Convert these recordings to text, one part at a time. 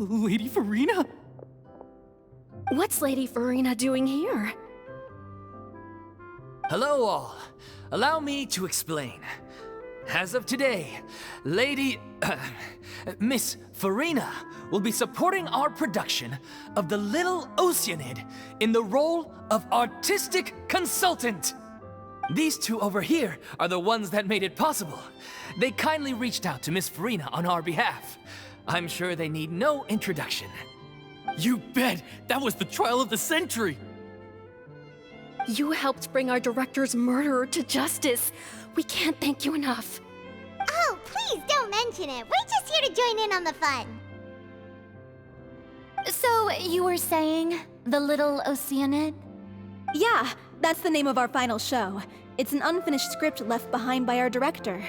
Lady Furina? What's Lady Furina doing here? Hello all. Allow me to explain. As of today, Miss Furina will be supporting our production of The Little Oceanid in the role of artistic consultant. These two over here are the ones that made it possible. They kindly reached out to Miss Furina on our behalf. I'm sure they need no introduction. You bet! That was the trial of the century! You helped bring our director's murderer to justice. We can't thank you enough. Oh, please don't mention it. We're just here to join in on the fun. So, you were saying The Little Oceanid? Yeah, that's the name of our final show. It's an unfinished script left behind by our director.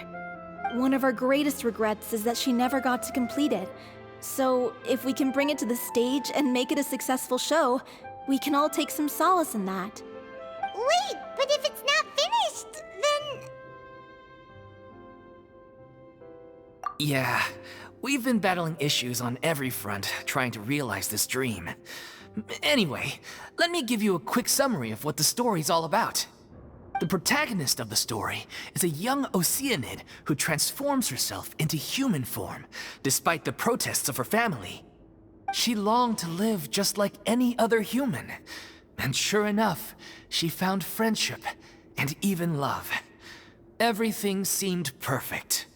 One of our greatest regrets is that she never got to complete it. So, if we can bring it to the stage and make it a successful show, we can all take some solace in that. Wait, but if it's not finished, then... Yeah, we've been battling issues on every front trying to realize this dream. Anyway, let me give you a quick summary of what the story's all about. The protagonist of the story is a young Oceanid who transforms herself into human form, despite the protests of her family. She longed to live just like any other human, and sure enough, she found friendship and even love. Everything seemed perfect.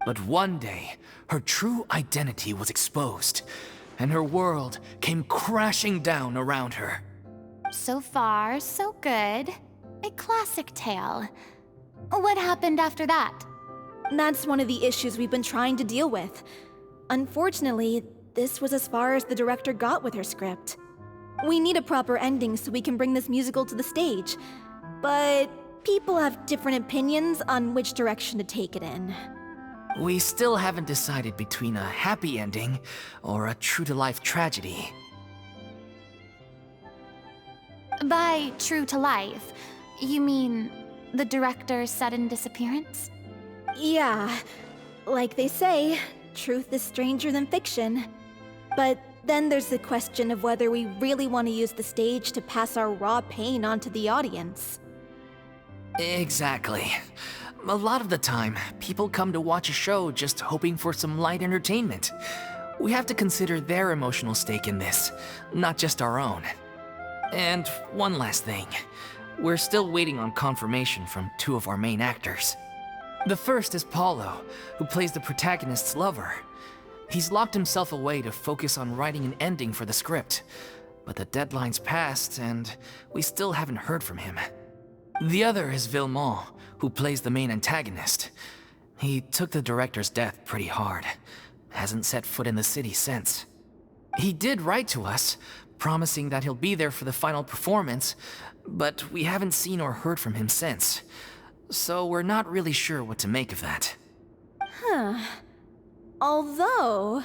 But one day, her true identity was exposed, and her world came crashing down around her. So far, so good. A classic tale. What happened after that? That's one of the issues we've been trying to deal with. Unfortunately, this was as far as the director got with her script. We need a proper ending so we can bring this musical to the stage. But people have different opinions on which direction to take it in. We still haven't decided between a happy ending or a true-to-life tragedy. By true to life, you mean the director's sudden disappearance? Yeah, like they say, truth is stranger than fiction. But then there's the question of whether we really want to use the stage to pass our raw pain onto the audience. Exactly. A lot of the time, people come to watch a show just hoping for some light entertainment. We have to consider their emotional stake in this, not just our own. And one last thing. We're still waiting on confirmation from two of our main actors. The first is Paulo, who plays the protagonist's lover. He's locked himself away to focus on writing an ending for the script, but the deadline's passed and we still haven't heard from him. The other is Villemont, who plays the main antagonist. He took the director's death pretty hard. Hasn't set foot in the city since. He did write to us, promising that he'll be there for the final performance, but we haven't seen or heard from him since. So we're not really sure what to make of that. Although,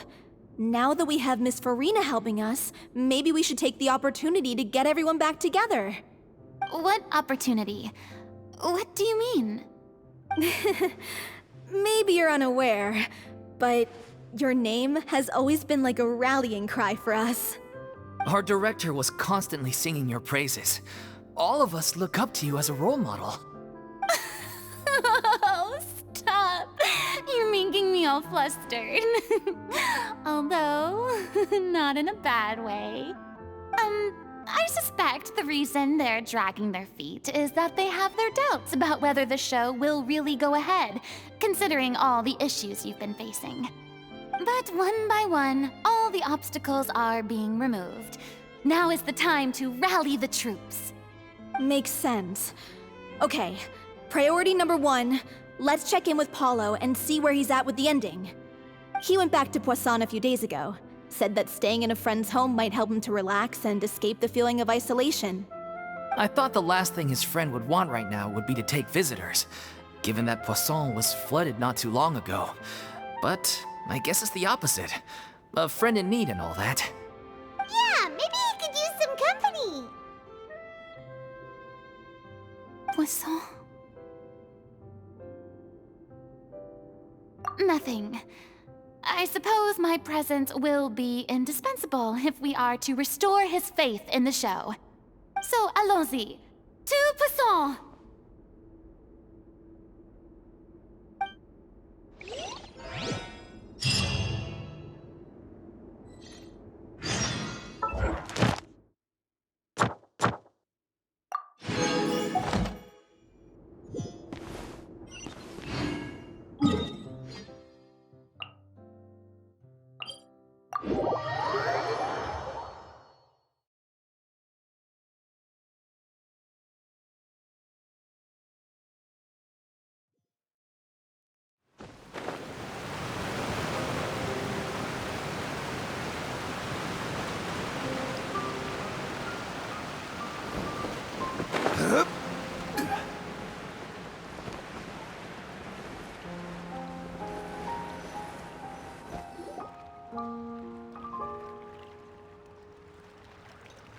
now that we have Miss Furina helping us, maybe we should take the opportunity to get everyone back together. What opportunity? What do you mean? Maybe you're unaware, but your name has always been like a rallying cry for us. Our director was constantly singing your praises. All of us look up to you as a role model. Oh, stop! You're making me all flustered. Although, not in a bad way. I suspect the reason they're dragging their feet is that they have their doubts about whether the show will really go ahead, considering all the issues you've been facing. But one by one, all the obstacles are being removed. Now is the time to rally the troops. Makes sense. Okay, priority number 1, let's check in with Paulo and see where he's at with the ending. He went back to Poisson a few days ago, said that staying in a friend's home might help him to relax and escape the feeling of isolation. I thought the last thing his friend would want right now would be to take visitors, given that Poisson was flooded not too long ago. But I guess it's the opposite. A friend in need and all that. Yeah, maybe he could use some company. Poisson? Nothing. I suppose my presence will be indispensable if we are to restore his faith in the show. So, allons-y. Tout passons!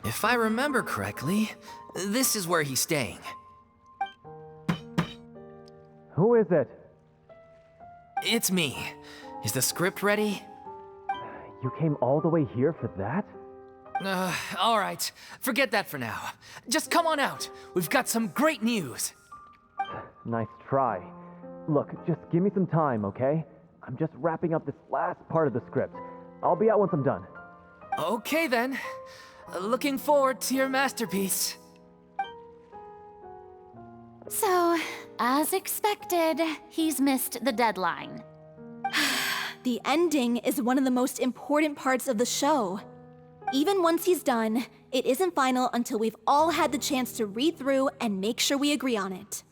If I remember correctly, this is where he's staying. Who is it? It's me. Is the script ready? You came all the way here for that? All right. Forget that for now. Just come on out. We've got some great news. Nice try. Look, just give me some time, okay? I'm just wrapping up this last part of the script. I'll be out once I'm done. Okay then. Looking forward to your masterpiece. So, as expected, he's missed the deadline. The ending is one of the most important parts of the show. Even once he's done, it isn't final until we've all had the chance to read through and make sure we agree on it.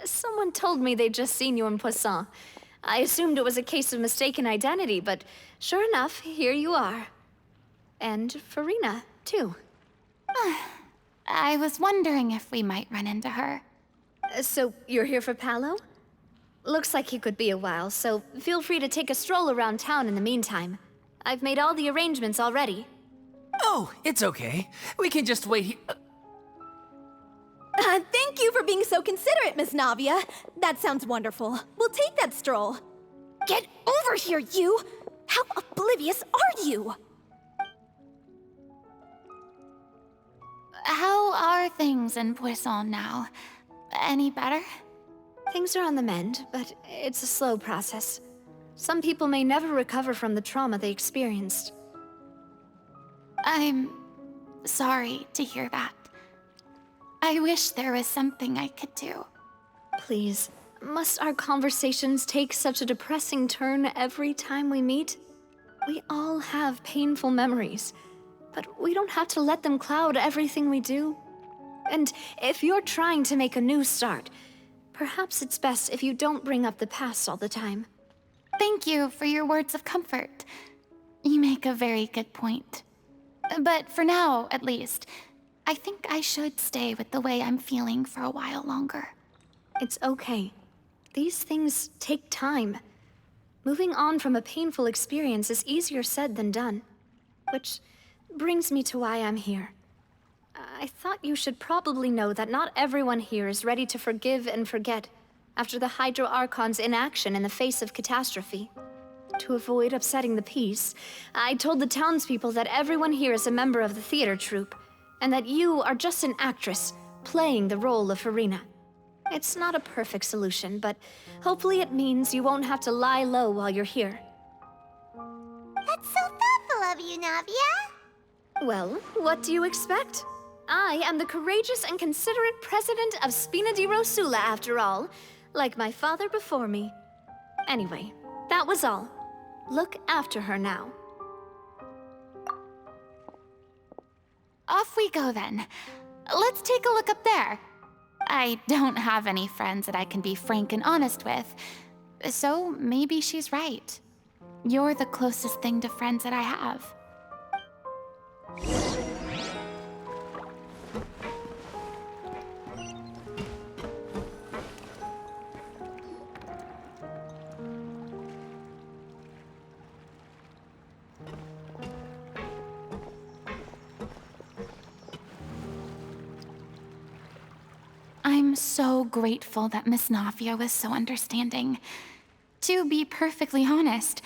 Someone told me they'd just seen you in Poisson. I assumed it was a case of mistaken identity, but sure enough, here you are. And Furina, too. I was wondering if we might run into her. So, you're here for Paolo? Looks like he could be a while, so feel free to take a stroll around town in the meantime. I've made all the arrangements already. Oh, it's okay. We can just wait here. Thank you for being so considerate, Miss Navia. That sounds wonderful. We'll take that stroll. Get over here, you! How oblivious are you? How are things in Poisson now? Any better? Things are on the mend, but it's a slow process. Some people may never recover from the trauma they experienced. I'm sorry to hear that. I wish there was something I could do. Please, must our conversations take such a depressing turn every time we meet? We all have painful memories, but we don't have to let them cloud everything we do. And if you're trying to make a new start, perhaps it's best if you don't bring up the past all the time. Thank you for your words of comfort. You make a very good point. But for now, at least, I think I should stay with the way I'm feeling for a while longer. It's okay. These things take time. Moving on from a painful experience is easier said than done. Which brings me to why I'm here. I thought you should probably know that not everyone here is ready to forgive and forget after the Hydro Archon's inaction in the face of catastrophe. To avoid upsetting the peace, I told the townspeople that everyone here is a member of the theater troupe, and that you are just an actress playing the role of Furina. It's not a perfect solution, but hopefully it means you won't have to lie low while you're here. That's so thoughtful of you, Navia. Well, what do you expect? I am the courageous and considerate president of Spina di Rosula, after all, like my father before me. Anyway, that was all. Look after her now. Off we go then. Let's take a look up there. I don't have any friends that I can be frank and honest with, so maybe she's right. You're the closest thing to friends that I have. I'm so grateful that Miss Navia was so understanding. To be perfectly honest,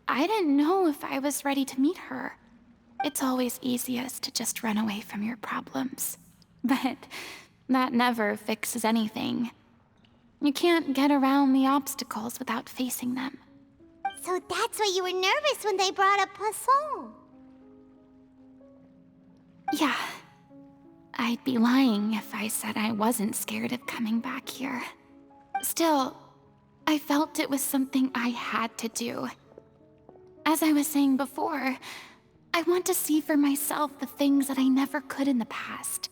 I didn't know if I was ready to meet her. It's always easiest to just run away from your problems. But that never fixes anything. You can't get around the obstacles without facing them. So that's why you were nervous when they brought up Poisson. Yeah. I'd be lying if I said I wasn't scared of coming back here. Still, I felt it was something I had to do. As I was saying before, I want to see for myself the things that I never could in the past.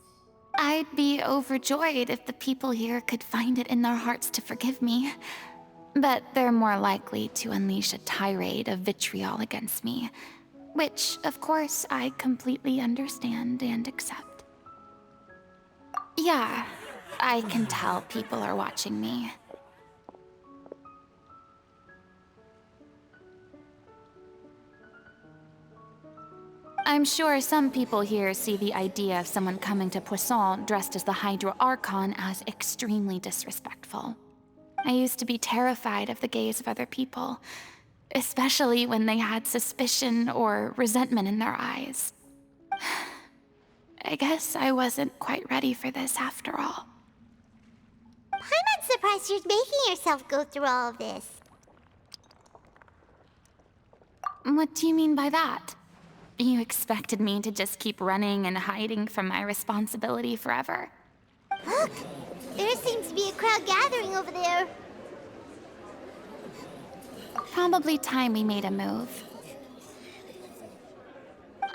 I'd be overjoyed if the people here could find it in their hearts to forgive me. But they're more likely to unleash a tirade of vitriol against me, which, of course, I completely understand and accept. Yeah, I can tell people are watching me. I'm sure some people here see the idea of someone coming to Poisson dressed as the Hydro Archon as extremely disrespectful. I used to be terrified of the gaze of other people, especially when they had suspicion or resentment in their eyes. I guess I wasn't quite ready for this after all. I'm not surprised you're making yourself go through all of this. What do you mean by that? You expected me to just keep running and hiding from my responsibility forever? Look! There seems to be a crowd gathering over there. Probably time we made a move.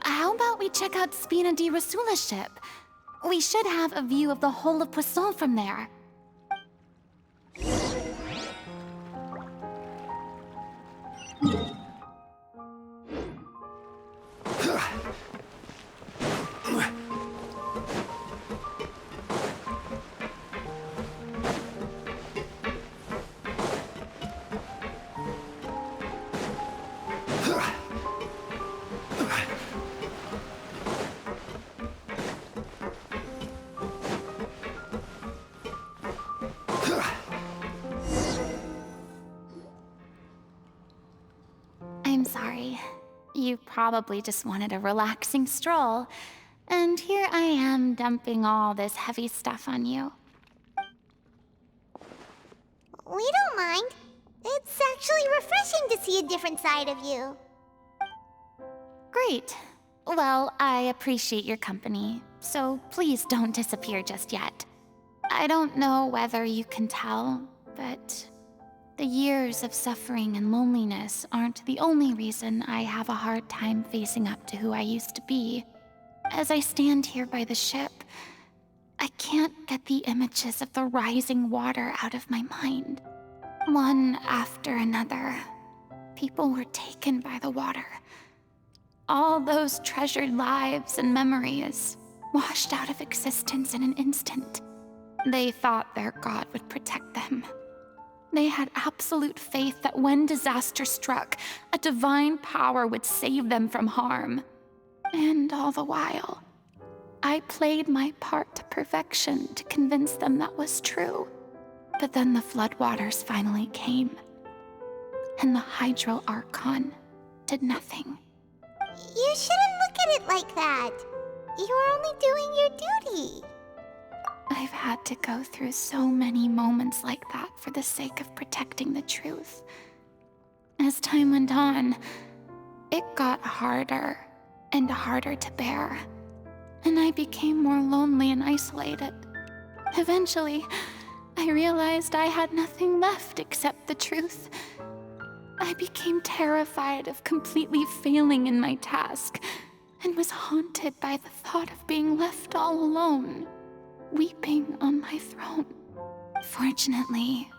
How about we check out Spina di Rosula's ship? We should have a view of the whole of Poisson from there. I'm sorry. You probably just wanted a relaxing stroll, and here I am dumping all this heavy stuff on you. We don't mind. It's actually refreshing to see a different side of you. Great. Well, I appreciate your company, so please don't disappear just yet. I don't know whether you can tell, but the years of suffering and loneliness aren't the only reason I have a hard time facing up to who I used to be. As I stand here by the ship, I can't get the images of the rising water out of my mind. One after another, people were taken by the water. All those treasured lives and memories washed out of existence in an instant. They thought their god would protect them. They had absolute faith that when disaster struck, a divine power would save them from harm. And all the while, I played my part to perfection to convince them that was true. But then the floodwaters finally came, and the Hydro Archon did nothing. You shouldn't look at it like that. You were only doing your duty. I've had to go through so many moments like that for the sake of protecting the truth. As time went on, it got harder and harder to bear, and I became more lonely and isolated. Eventually, I realized I had nothing left except the truth. I became terrified of completely failing in my task, and was haunted by the thought of being left all alone, weeping on my throne. Fortunately,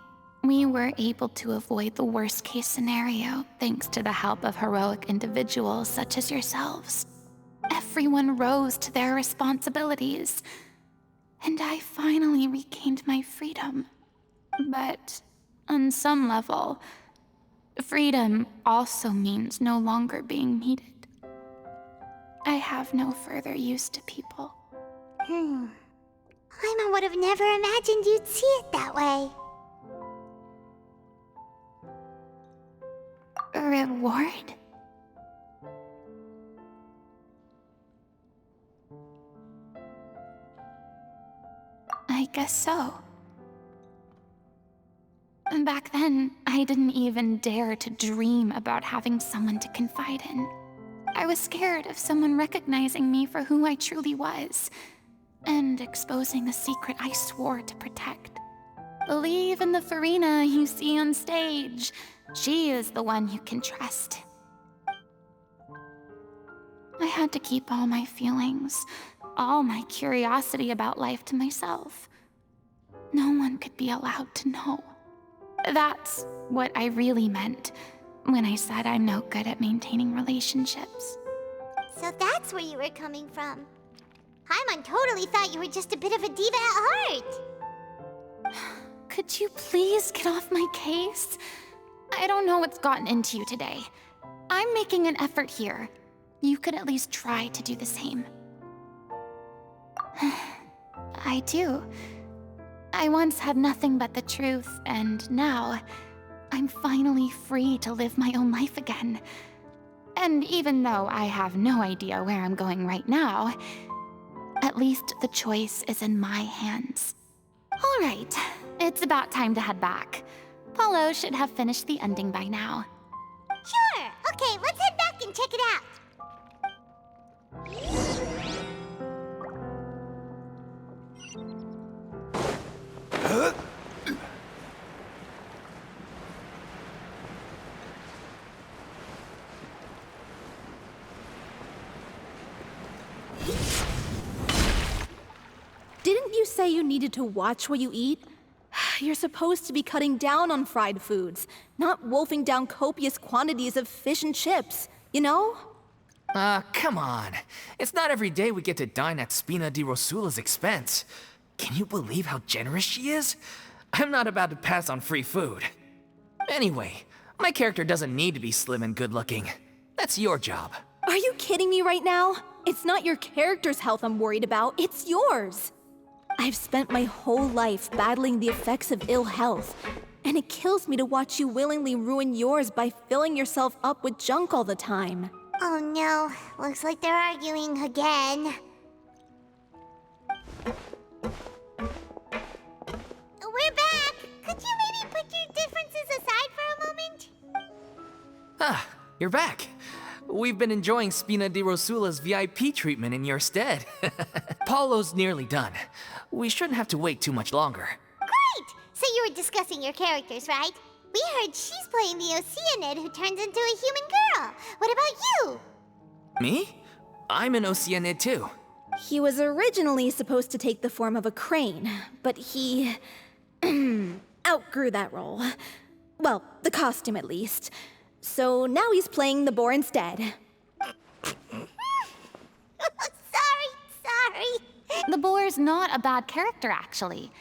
we were able to avoid the worst-case scenario thanks to the help of heroic individuals such as yourselves. Everyone rose to their responsibilities, and I finally regained my freedom. But on some level, freedom also means no longer being needed. I have no further use to people. Paimon would have never imagined you'd see it that way. guess so. And back then, I didn't even dare to dream about having someone to confide in. I was scared of someone recognizing me for who I truly was, and exposing the secret I swore to protect. Believe in the Furina you see on stage. She is the one you can trust. I had to keep all my feelings, all my curiosity about life to myself. No one could be allowed to know. That's what I really meant when I said I'm no good at maintaining relationships. So that's where you were coming from. Paimon totally thought you were just a bit of a diva at heart. Could you please get off my case? I don't know what's gotten into you today. I'm making an effort here. You could at least try to do the same. I do. I once had nothing but the truth, and now I'm finally free to live my own life again. And even though I have no idea where I'm going right now, at least the choice is in my hands. All right, it's about time to head back. Paulo should have finished the ending by now. Sure. Okay, let's head back and check it out. Didn't you say you needed to watch what you eat? You're supposed to be cutting down on fried foods, not wolfing down copious quantities of fish and chips, you know? Come on. It's not every day we get to dine at Spina di Rosula's expense. Can you believe how generous she is? I'm not about to pass on free food. Anyway, my character doesn't need to be slim and good-looking. That's your job. Are you kidding me right now? It's not your character's health I'm worried about, it's yours. I've spent my whole life battling the effects of ill health, and it kills me to watch you willingly ruin yours by filling yourself up with junk all the time. Oh no, looks like they're arguing again. We're back! Could you maybe put your differences aside for a moment? Ah, you're back. We've been enjoying Spina di Rosula's VIP treatment in your stead. Paulo's nearly done. We shouldn't have to wait too much longer. Great! So you were discussing your characters, right? We heard she's playing the Oceanid who turns into a human girl. What about you? Me? I'm an Oceanid too. He was originally supposed to take the form of a crane, but he outgrew that role. Well, the costume at least. So now he's playing the boar instead. Sorry. The boar's not a bad character, actually.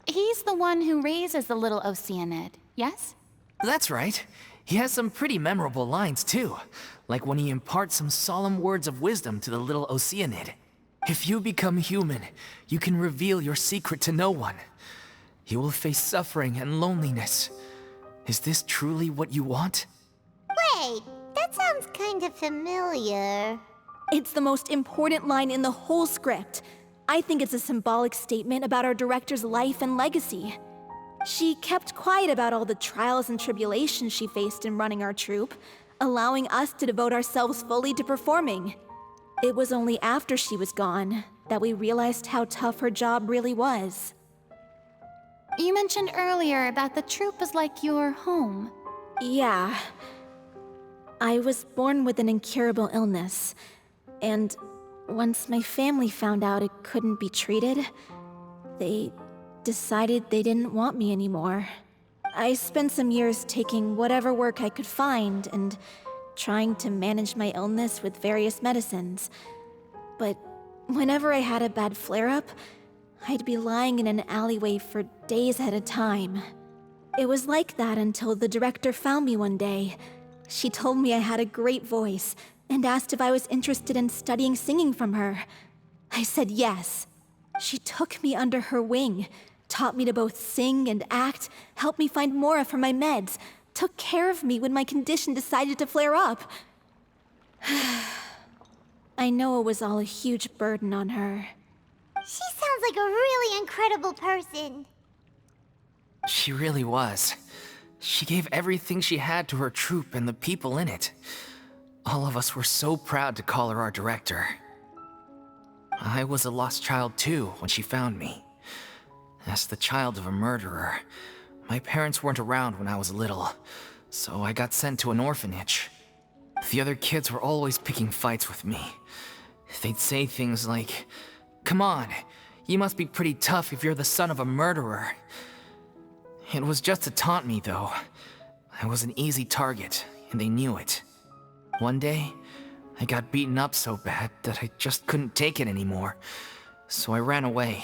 He's the one who raises the little Oceanid, yes? That's right. He has some pretty memorable lines too, like when he imparts some solemn words of wisdom to the little Oceanid. If you become human, you can reveal your secret to no one. You will face suffering and loneliness. Is this truly what you want? Wait, that sounds kind of familiar. It's the most important line in the whole script. I think it's a symbolic statement about our director's life and legacy. She kept quiet about all the trials and tribulations she faced in running our troupe, allowing us to devote ourselves fully to performing. It was only after she was gone that we realized how tough her job really was. You mentioned earlier that the troupe is like your home. Yeah. I was born with an incurable illness, and once my family found out it couldn't be treated, they decided they didn't want me anymore. I spent some years taking whatever work I could find and trying to manage my illness with various medicines. But whenever I had a bad flare-up, I'd be lying in an alleyway for days at a time. It was like that until the director found me one day. She told me I had a great voice and asked if I was interested in studying singing from her. I said yes. She took me under her wing, taught me to both sing and act, helped me find Mora for my meds, took care of me when my condition decided to flare up. I know it was all a huge burden on her. She sounds like a really incredible person. She really was. She gave everything she had to her troupe and the people in it. All of us were so proud to call her our director. I was a lost child too when she found me. As the child of a murderer, my parents weren't around when I was little, so I got sent to an orphanage. The other kids were always picking fights with me. They'd say things like, "Come on, you must be pretty tough if you're the son of a murderer." It was just to taunt me, though. I was an easy target, and they knew it. One day, I got beaten up so bad that I just couldn't take it anymore, so I ran away.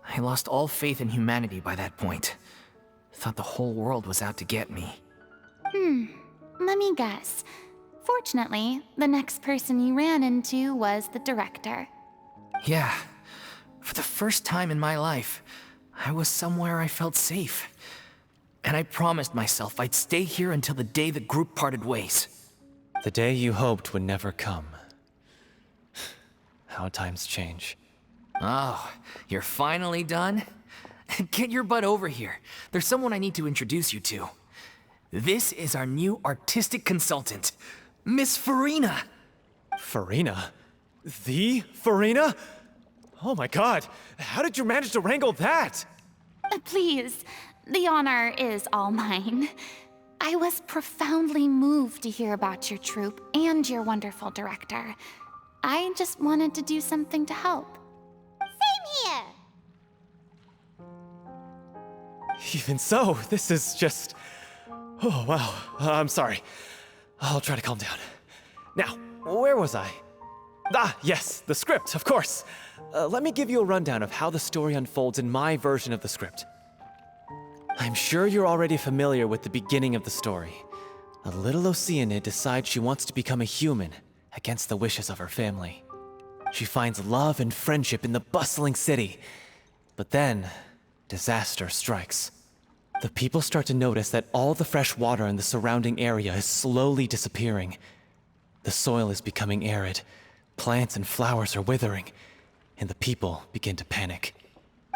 I lost all faith in humanity by that point. Thought the whole world was out to get me. Let me guess. Fortunately, the next person you ran into was the director. Yeah. For the first time in my life, I was somewhere I felt safe. And I promised myself I'd stay here until the day the group parted ways. The day you hoped would never come. How times change. Oh, you're finally done? Get your butt over here. There's someone I need to introduce you to. This is our new artistic consultant, Miss Furina. Furina? The Furina? Oh my god, how did you manage to wrangle that? Please, the honor is all mine. I was profoundly moved to hear about your troupe and your wonderful director. I just wanted to do something to help. Same here. Even so, this is just... Oh, wow. I'm sorry. I'll try to calm down. Now, where was I? Ah, yes, the script, of course. Let me give you a rundown of how the story unfolds in my version of the script. I'm sure you're already familiar with the beginning of the story. A little Oceanid decides she wants to become a human against the wishes of her family. She finds love and friendship in the bustling city. But then, disaster strikes. The people start to notice that all the fresh water in the surrounding area is slowly disappearing. The soil is becoming arid, plants and flowers are withering, and the people begin to panic.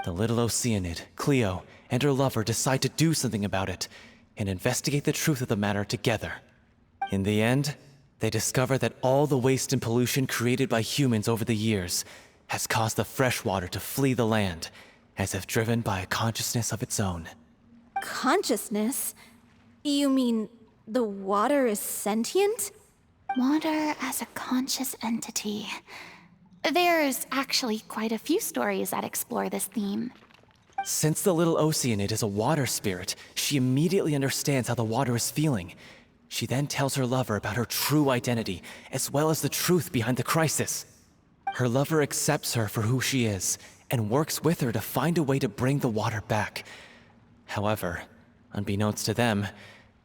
The little Oceanid, Cleo, and her lover decide to do something about it and investigate the truth of the matter together. In the end, they discover that all the waste and pollution created by humans over the years has caused the fresh water to flee the land, as if driven by a consciousness of its own. Consciousness? You mean the water is sentient? Water as a conscious entity. There's actually quite a few stories that explore this theme. Since the little Oceanid is a water spirit, she immediately understands how the water is feeling. She then tells her lover about her true identity, as well as the truth behind the crisis. Her lover accepts her for who she is, and works with her to find a way to bring the water back. However, unbeknownst to them,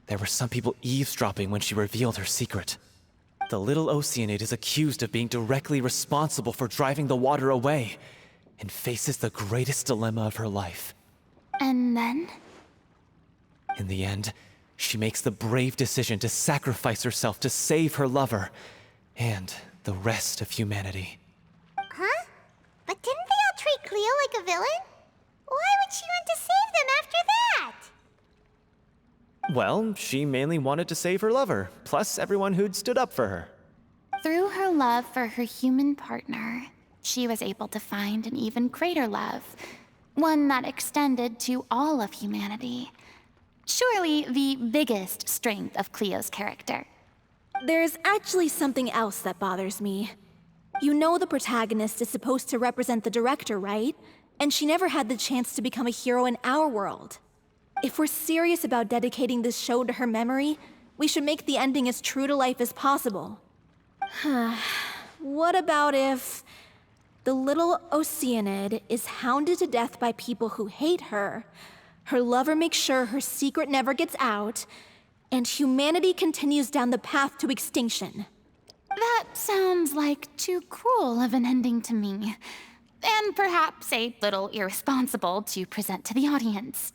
there were some people eavesdropping when she revealed her secret. The little Oceanid is accused of being directly responsible for driving the water away, and faces the greatest dilemma of her life. And then? In the end, she makes the brave decision to sacrifice herself to save her lover, and the rest of humanity. Huh? But didn't they all treat Cleo like a villain? Why would she want to save them after that? Well, she mainly wanted to save her lover, plus everyone who'd stood up for her. Through her love for her human partner, she was able to find an even greater love, one that extended to all of humanity. Surely the biggest strength of Cleo's character. There's actually something else that bothers me. You know the protagonist is supposed to represent the director, right? And she never had the chance to become a hero in our world. If we're serious about dedicating this show to her memory, we should make the ending as true to life as possible. What about if the little Oceanid is hounded to death by people who hate her, her lover makes sure her secret never gets out, and humanity continues down the path to extinction? That sounds like too cruel of an ending to me, and perhaps a little irresponsible to present to the audience.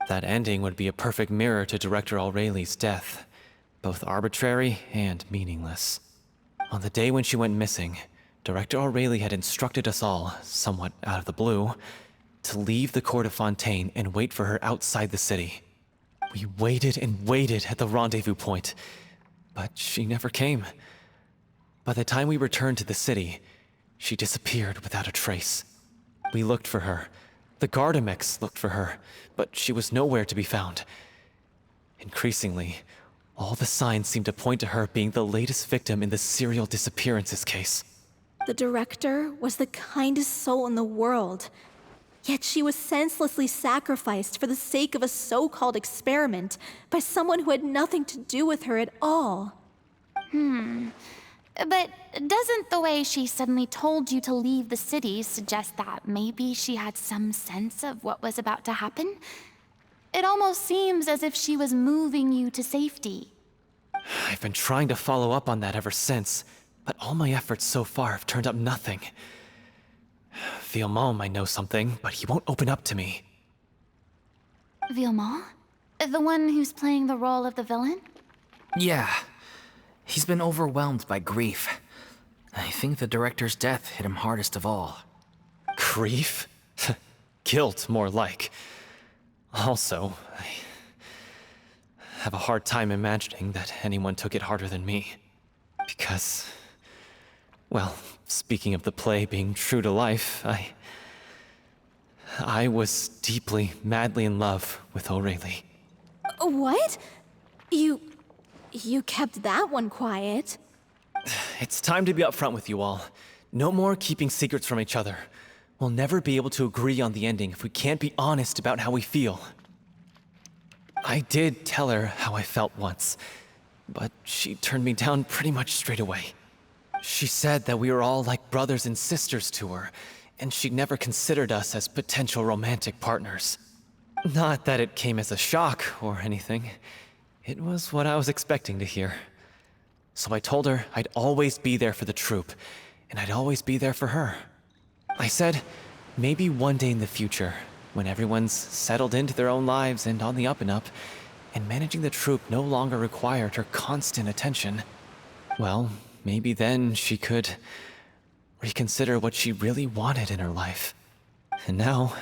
That ending would be a perfect mirror to Director Aureli's death, both arbitrary and meaningless. On the day when she went missing, Director Aurelie had instructed us all, somewhat out of the blue, to leave the court of Fontaine and wait for her outside the city. We waited and waited at the rendezvous point, but she never came. By the time we returned to the city, she disappeared without a trace. We looked for her. The Gardamex looked for her, but she was nowhere to be found. Increasingly, all the signs seemed to point to her being the latest victim in the serial disappearances case. The director was the kindest soul in the world. Yet she was senselessly sacrificed for the sake of a so-called experiment by someone who had nothing to do with her at all. But doesn't the way she suddenly told you to leave the city suggest that maybe she had some sense of what was about to happen? It almost seems as if she was moving you to safety. I've been trying to follow up on that ever since, but all my efforts so far have turned up nothing. Villemont might know something, but he won't open up to me. Villemont? The one who's playing the role of the villain? Yeah. He's been overwhelmed by grief. I think the director's death hit him hardest of all. Grief? Guilt, more like. Also, I have a hard time imagining that anyone took it harder than me. Because, well, speaking of the play being true to life, I was deeply, madly in love with Aurelie. What? You kept that one quiet. It's time to be upfront with you all. No more keeping secrets from each other. We'll never be able to agree on the ending if we can't be honest about how we feel. I did tell her how I felt once, but she turned me down pretty much straight away. She said that we were all like brothers and sisters to her, and she'd never considered us as potential romantic partners. Not that it came as a shock or anything. It was what I was expecting to hear. So I told her I'd always be there for the troupe, and I'd always be there for her. I said, maybe one day in the future, when everyone's settled into their own lives and on the up and up, and managing the troupe no longer required her constant attention, well, maybe then she could reconsider what she really wanted in her life. And now,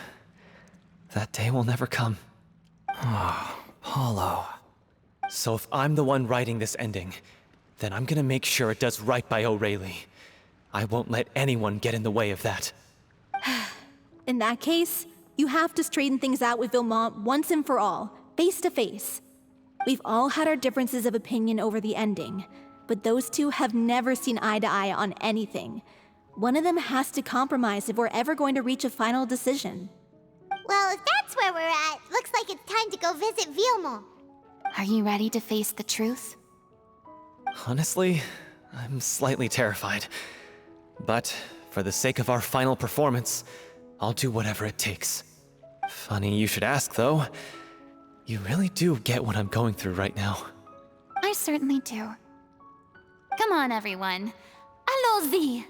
that day will never come. Paulo. So if I'm the one writing this ending, then I'm gonna make sure it does right by Aurelie. I won't let anyone get in the way of that. In that case, you have to straighten things out with Villemont once and for all, face to face. We've all had our differences of opinion over the ending, but those two have never seen eye to eye on anything. One of them has to compromise if we're ever going to reach a final decision. Well, if that's where we're at, looks like it's time to go visit Villemont. Are you ready to face the truth? Honestly, I'm slightly terrified. But for the sake of our final performance, I'll do whatever it takes. Funny you should ask, though. You really do get what I'm going through right now. I certainly do. Come on, everyone. Allons-y!